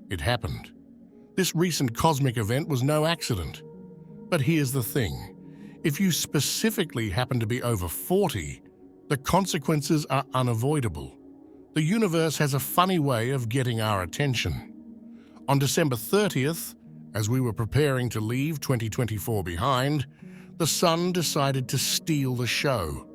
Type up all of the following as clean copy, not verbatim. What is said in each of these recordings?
It happened. This recent cosmic event was no accident. But here's the thing. If you specifically happen to be over 40, the consequences are unavoidable. The universe has a funny way of getting our attention. On December 30th, as we were preparing to leave 2024 behind, the sun decided to steal the show.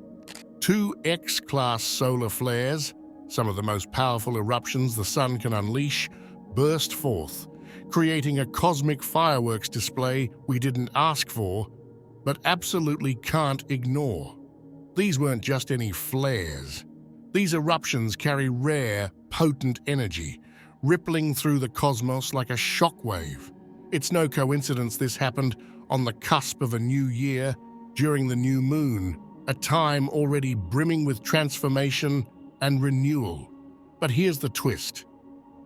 2 X-class solar flares, some of the most powerful eruptions the sun can unleash, burst forth, creating a cosmic fireworks display we didn't ask for, but absolutely can't ignore. These weren't just any flares. These eruptions carry rare, potent energy, rippling through the cosmos like a shockwave. It's no coincidence this happened on the cusp of a new year, during the new moon, a time already brimming with transformation and renewal. But here's the twist.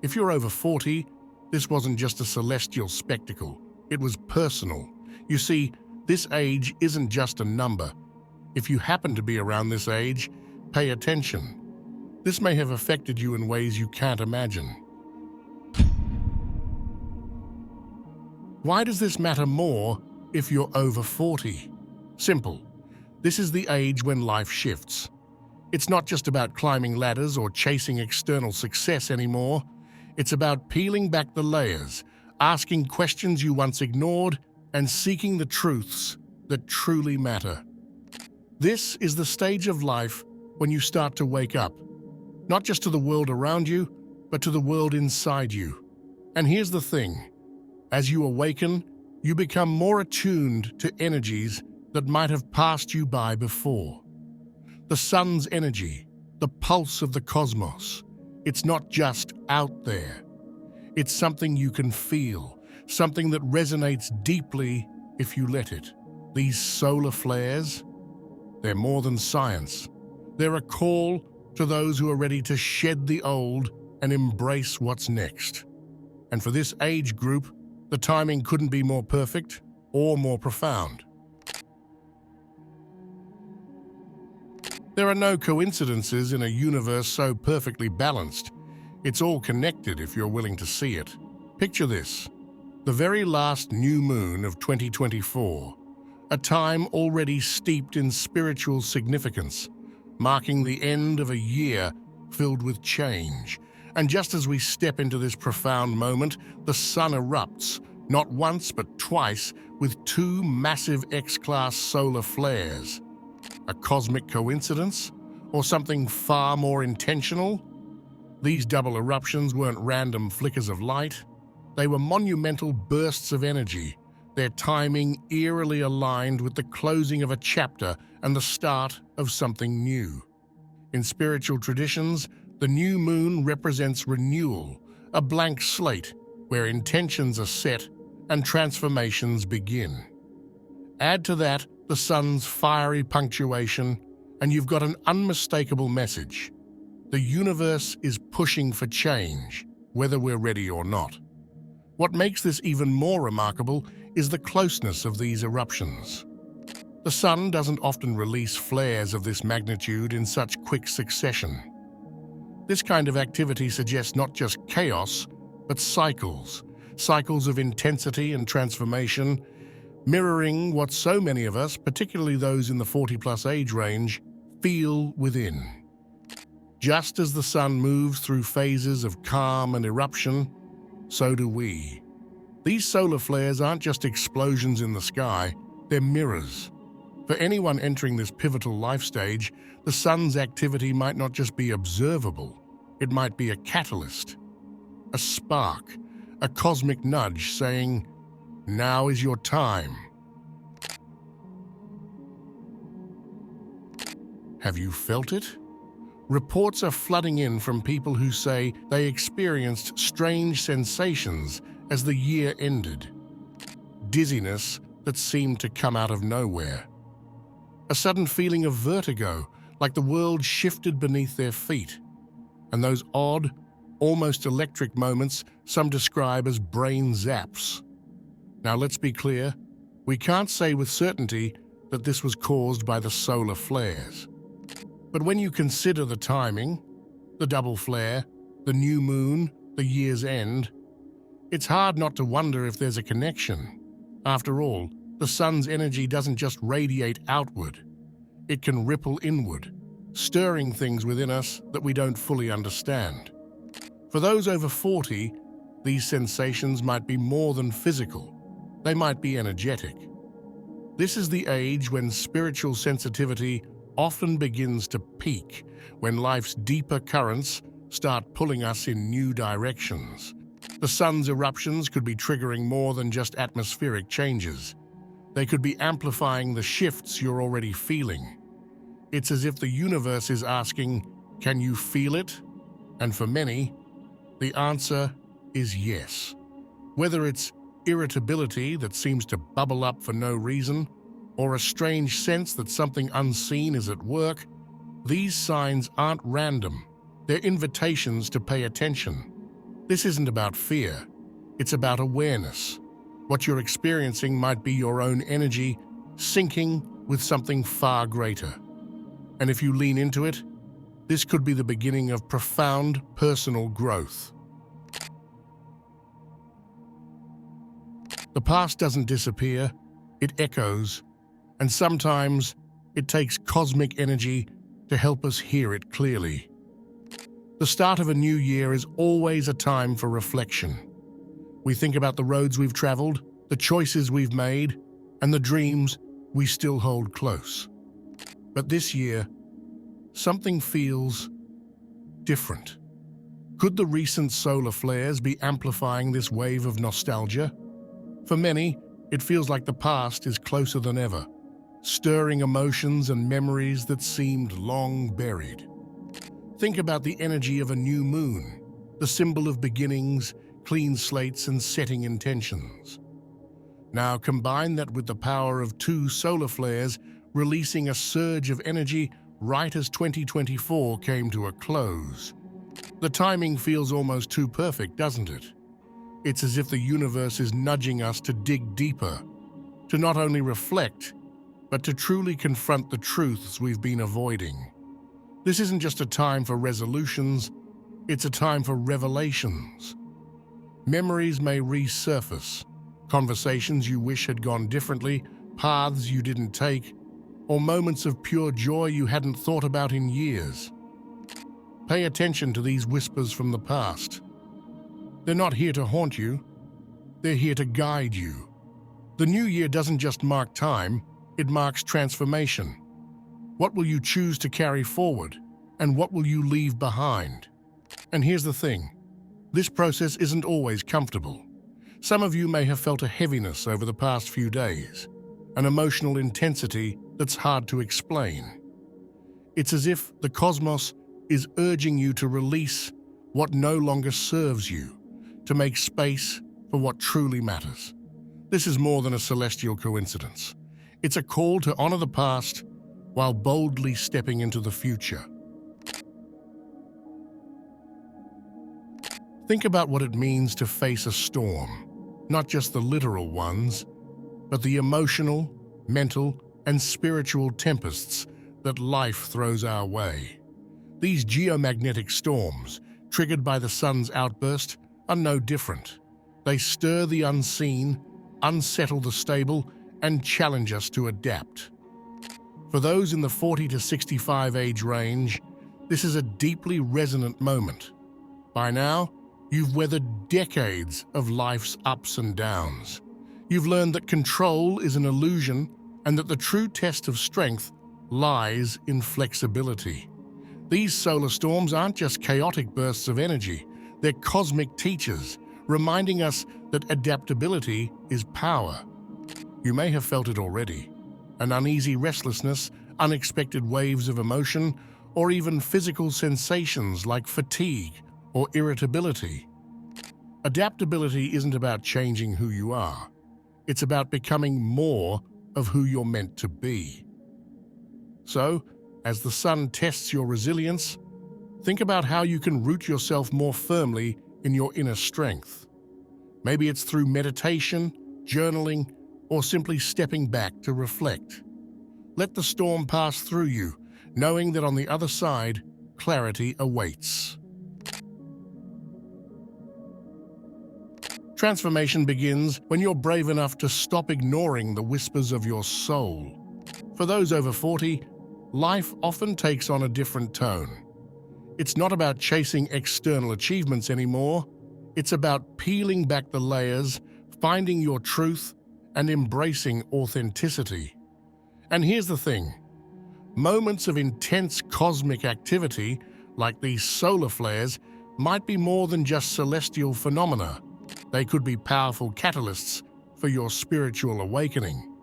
If you're over 40, this wasn't just a celestial spectacle. It was personal. You see, this age isn't just a number. If you happen to be around this age, pay attention. This may have affected you in ways you can't imagine. Why does this matter more if you're over 40? Simple. This is the age when life shifts. It's not just about climbing ladders or chasing external success anymore. It's about peeling back the layers, asking questions you once ignored, and seeking the truths that truly matter. This is the stage of life when you start to wake up, not just to the world around you, but to the world inside you. And here's the thing. As you awaken, you become more attuned to energies that might have passed you by before. The sun's energy, the pulse of the cosmos, it's not just out there. It's something you can feel, something that resonates deeply if you let it. These solar flares, they're more than science. They're a call to those who are ready to shed the old and embrace what's next. And for this age group, the timing couldn't be more perfect or more profound. There are no coincidences in a universe so perfectly balanced. It's all connected if you're willing to see it. Picture this. The very last new moon of 2024, a time already steeped in spiritual significance, marking the end of a year filled with change. And just as we step into this profound moment, the sun erupts, not once but twice, with 2 massive X-class solar flares. A cosmic coincidence? Or something far more intentional? These double eruptions weren't random flickers of light. They were monumental bursts of energy, their timing eerily aligned with the closing of a chapter and the start of something new. In spiritual traditions, the new moon represents renewal, a blank slate where intentions are set and transformations begin. Add to that the sun's fiery punctuation, and you've got an unmistakable message. The universe is pushing for change, whether we're ready or not. What makes this even more remarkable is the closeness of these eruptions. The sun doesn't often release flares of this magnitude in such quick succession. This kind of activity suggests not just chaos, but cycles of intensity and transformation, mirroring what so many of us, particularly those in the 40-plus age range, feel within. Just as the sun moves through phases of calm and eruption, so do we. These solar flares aren't just explosions in the sky, they're mirrors. For anyone entering this pivotal life stage, the sun's activity might not just be observable, it might be a catalyst, a spark, a cosmic nudge saying, "Now is your time." Have you felt it? Reports are flooding in from people who say they experienced strange sensations as the year ended. Dizziness that seemed to come out of nowhere. A sudden feeling of vertigo, like the world shifted beneath their feet. And those odd, almost electric moments some describe as brain zaps. Now let's be clear, we can't say with certainty that this was caused by the solar flares. But when you consider the timing, the double flare, the new moon, the year's end, It's hard not to wonder if there's a connection. After all, the sun's energy doesn't just radiate outward. It can ripple inward, stirring things within us that we don't fully understand. For those over 40, these sensations might be more than physical. They might be energetic. This is the age when spiritual sensitivity often begins to peak, when life's deeper currents start pulling us in new directions. The sun's eruptions could be triggering more than just atmospheric changes. They could be amplifying the shifts you're already feeling. It's as if the universe is asking, can you feel it? And for many, the answer is yes. Whether it's irritability that seems to bubble up for no reason, or a strange sense that something unseen is at work, these signs aren't random. They're invitations to pay attention. This isn't about fear. It's about awareness. What you're experiencing might be your own energy syncing with something far greater. And if you lean into it, this could be the beginning of profound personal growth. The past doesn't disappear, it echoes, and sometimes it takes cosmic energy to help us hear it clearly. The start of a new year is always a time for reflection. We think about the roads we've traveled, the choices we've made, and the dreams we still hold close. But this year, something feels different. Could the recent solar flares be amplifying this wave of nostalgia? For many, it feels like the past is closer than ever, stirring emotions and memories that seemed long buried. Think about the energy of a new moon, the symbol of beginnings, clean slates, and setting intentions. Now combine that with the power of 2 solar flares, releasing a surge of energy right as 2024 came to a close. The timing feels almost too perfect, doesn't it? It's as if the universe is nudging us to dig deeper, to not only reflect, but to truly confront the truths we've been avoiding. This isn't just a time for resolutions, it's a time for revelations. Memories may resurface, conversations you wish had gone differently, paths you didn't take, or moments of pure joy you hadn't thought about in years. Pay attention to these whispers from the past. They're not here to haunt you, they're here to guide you. The new year doesn't just mark time, it marks transformation. What will you choose to carry forward, and what will you leave behind? And here's the thing, this process isn't always comfortable. Some of you may have felt a heaviness over the past few days, an emotional intensity that's hard to explain. It's as if the cosmos is urging you to release what no longer serves you, to make space for what truly matters. This is more than a celestial coincidence. It's a call to honor the past while boldly stepping into the future. Think about what it means to face a storm, not just the literal ones, but the emotional, mental, and spiritual tempests that life throws our way. These geomagnetic storms, triggered by the sun's outburst, are no different. They stir the unseen, unsettle the stable, and challenge us to adapt. For those in the 40 to 65 age range, this is a deeply resonant moment. By now, you've weathered decades of life's ups and downs. You've learned that control is an illusion and that the true test of strength lies in flexibility. These solar storms aren't just chaotic bursts of energy, they're cosmic teachers, reminding us that adaptability is power. You may have felt it already. An uneasy restlessness, unexpected waves of emotion, or even physical sensations like fatigue or irritability. Adaptability isn't about changing who you are. It's about becoming more of who you're meant to be. So, as the sun tests your resilience, think about how you can root yourself more firmly in your inner strength. Maybe it's through meditation, journaling, or simply stepping back to reflect. Let the storm pass through you, knowing that on the other side, clarity awaits. Transformation begins when you're brave enough to stop ignoring the whispers of your soul. For those over 40, life often takes on a different tone. It's not about chasing external achievements anymore. It's about peeling back the layers, finding your truth, and embracing authenticity. And here's the thing. Moments of intense cosmic activity, like these solar flares, might be more than just celestial phenomena. They could be powerful catalysts for your spiritual awakening.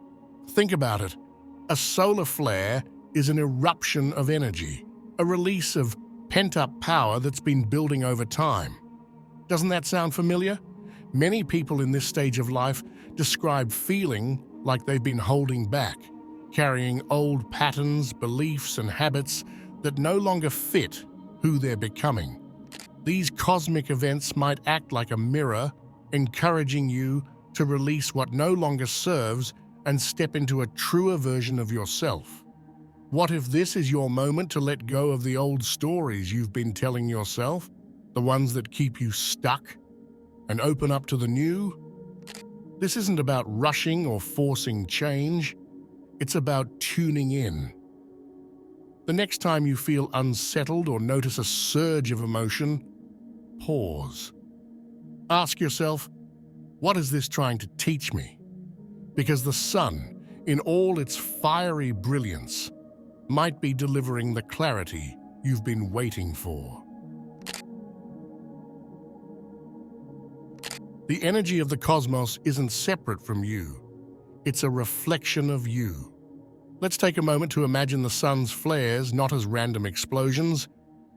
Think about it. A solar flare is an eruption of energy, a release of pent-up power that's been building over time. Doesn't that sound familiar? Many people in this stage of life describe feeling like they've been holding back, carrying old patterns, beliefs, and habits that no longer fit who they're becoming. These cosmic events might act like a mirror, encouraging you to release what no longer serves and step into a truer version of yourself. What if this is your moment to let go of the old stories you've been telling yourself, the ones that keep you stuck, and open up to the new? This isn't about rushing or forcing change. It's about tuning in. The next time you feel unsettled or notice a surge of emotion, pause. Ask yourself, what is this trying to teach me? Because the sun, in all its fiery brilliance, might be delivering the clarity you've been waiting for. The energy of the cosmos isn't separate from you. It's a reflection of you. Let's take a moment to imagine the sun's flares not as random explosions,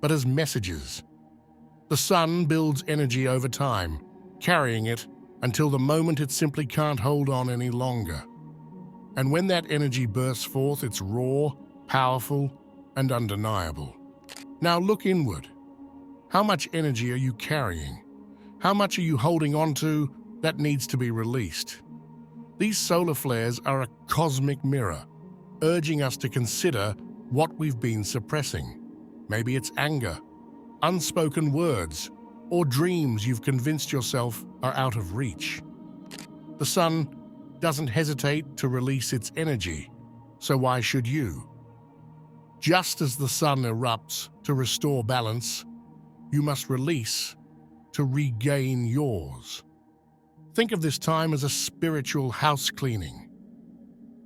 but as messages. The sun builds energy over time, carrying it until the moment it simply can't hold on any longer. And when that energy bursts forth, it's raw, powerful, and undeniable. Now look inward. How much energy are you carrying? How much are you holding on to that needs to be released? These solar flares are a cosmic mirror, urging us to consider what we've been suppressing. Maybe it's anger, unspoken words, or dreams you've convinced yourself are out of reach. The sun doesn't hesitate to release its energy, so why should you? Just as the sun erupts to restore balance, you must release to regain yours. Think of this time as a spiritual house cleaning.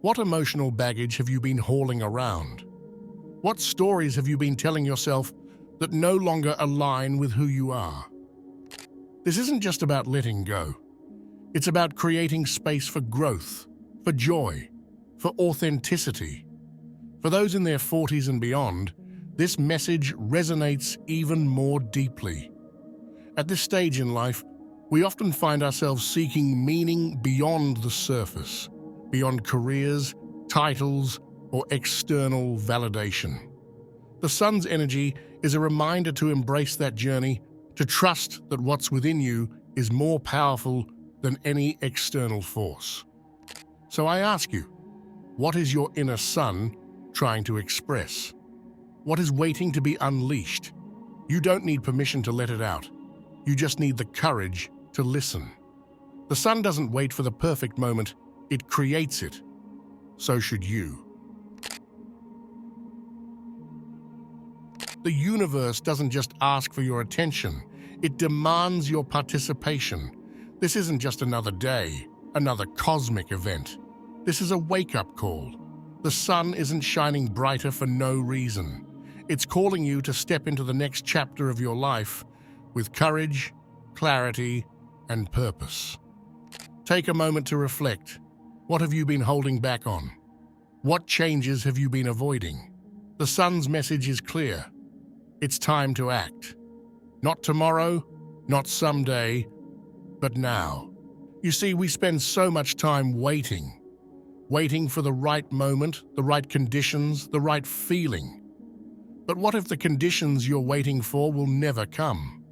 What emotional baggage have you been hauling around? What stories have you been telling yourself that no longer align with who you are? This isn't just about letting go. It's about creating space for growth, for joy, for authenticity. For those in their 40s and beyond, this message resonates even more deeply. At this stage in life, we often find ourselves seeking meaning beyond the surface, beyond careers, titles, or external validation. The sun's energy is a reminder to embrace that journey, to trust that what's within you is more powerful than any external force. So I ask you, what is your inner sun trying to express? What is waiting to be unleashed? You don't need permission to let it out. You just need the courage to listen. The sun doesn't wait for the perfect moment, it creates it. So should you. The universe doesn't just ask for your attention, it demands your participation. This isn't just another day, another cosmic event. This is a wake-up call. The sun isn't shining brighter for no reason. It's calling you to step into the next chapter of your life with courage, clarity, and purpose. Take a moment to reflect. What have you been holding back on? What changes have you been avoiding? The sun's message is clear. It's time to act. Not tomorrow, not someday, but now. You see, we spend so much time waiting for the right moment, the right conditions, the right feeling. But what if the conditions you're waiting for will never come?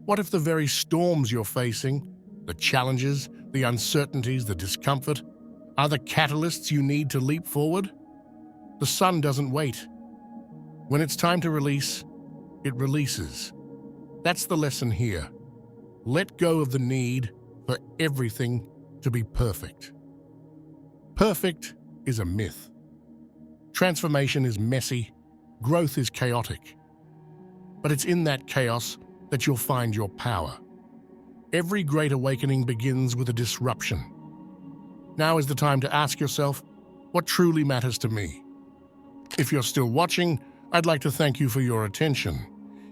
What if the very storms you're facing, the challenges, the uncertainties, the discomfort, are the catalysts you need to leap forward? The sun doesn't wait. When it's time to release, it releases. That's the lesson here. Let go of the need, for everything to be perfect. Perfect is a myth. Transformation is messy, growth is chaotic. But it's in that chaos that you'll find your power. Every great awakening begins with a disruption. Now is the time to ask yourself, what truly matters to me? If you're still watching, I'd like to thank you for your attention.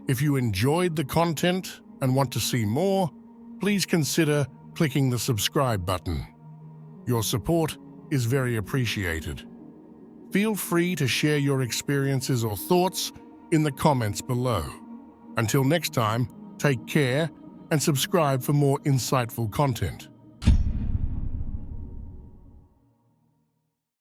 If you enjoyed the content and want to see more, please consider clicking the subscribe button. Your support is very appreciated. Feel free to share your experiences or thoughts in the comments below. Until next time, take care and subscribe for more insightful content.